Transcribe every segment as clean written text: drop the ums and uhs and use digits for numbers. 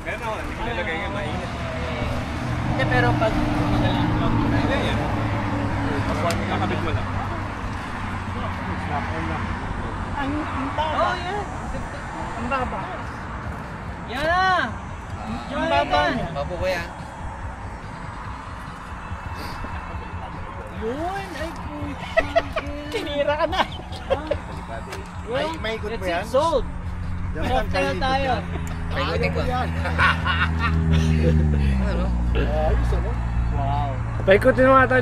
Meron ako, hindi ko nalagay nga mainit. Hindi, pero pag magalang vlog mo na yan. Kakabit mo lang. Ang baba. Oh, yan. Ang baba. Yan na! Ang baba niya. Babo ko yan. Yun, ay tinira ka na. May ikot mo yan? It's sold. Off na tayo. Paikutin ko. Ano? Ayos ano? Wow. Paikutin mo nga, tol.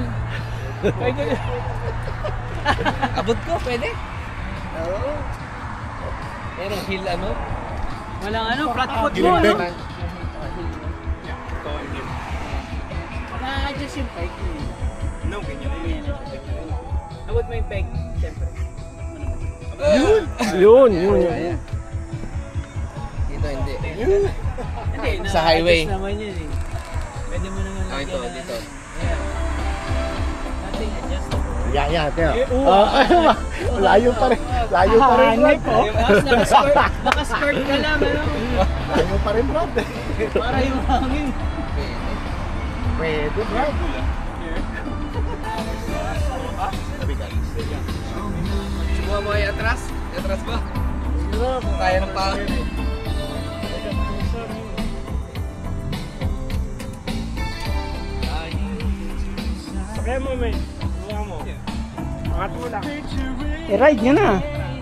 Abot ko, pwede? Oo. Pero hill ano? Walang ano, flat foot mo, Giling no? bag. Na-adjust yung peg. No, ganyan na yun. Abot mo yung peg, siyempre. Yun. Dito hindi. Hindi, Sa highway. na-adjust naman yun eh. Pwede mo naman Ah, ito, lagyan dito. Ayan. Nothing adjustable. Yan, tiyo. Oo. Layo pa rin. Layo pa rin, Brad. Tapos naka-skirt ka lang, ano? Layo pa rin, Brad. Para yung hangin. Pwede, Brad. Subuha mo kayo atras? Atras ba? Kung kaya ng pao. Sakay mo, men. Subukan mo. Angat mo lang. I-ride nyo na.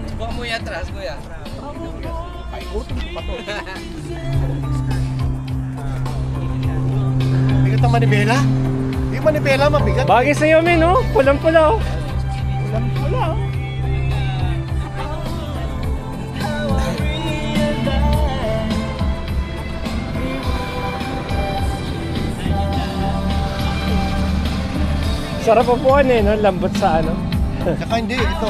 Subuha mo yung atras, kuya. Paikutin ko pa to. Bigat ang manibela? Yung manibela mabigat. Bagay sa'yo, men, oh. Pulang-pula, oh. Wala, oh. Sarap upuan eh, no? Lambot sa ano. Saka hindi, ito.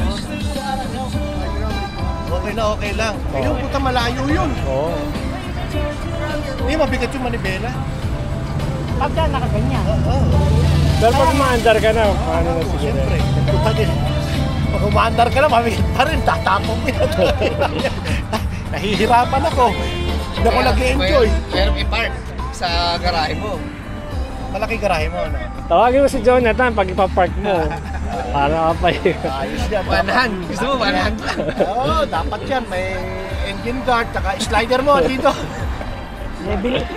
Okay na, okay lang. Ayun, puta malayo yun. Oo. Hindi, mabigat yung manibela. Pagka nakaganyan. Oo. Pero pag umaandar ka na, paano na siguro? Siyempre, puta din. Pag umaandar ka na, mabigat pa rin. Tatapong mo yan. Nahihirapan ako. Hindi ako nag-enjoy. Meron i-park sa garahe mo. Malaki garahe mo, ano? Tawagin mo si Jonathan pag ipapark mo. Para ka pa yun. Ayos yan. One hand. Gusto mo one hand lang? Oo, dapat yan. May engine guard, tsaka slider mo dito.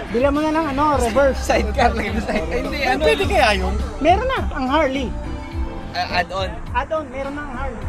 Bila mo na ng ano, reverse. Sidecar lang yung sidecar. Hindi, ano? Pwede kaya yun? Meron na, ang Harley. Add-on. Add-on, meron na ang Harley.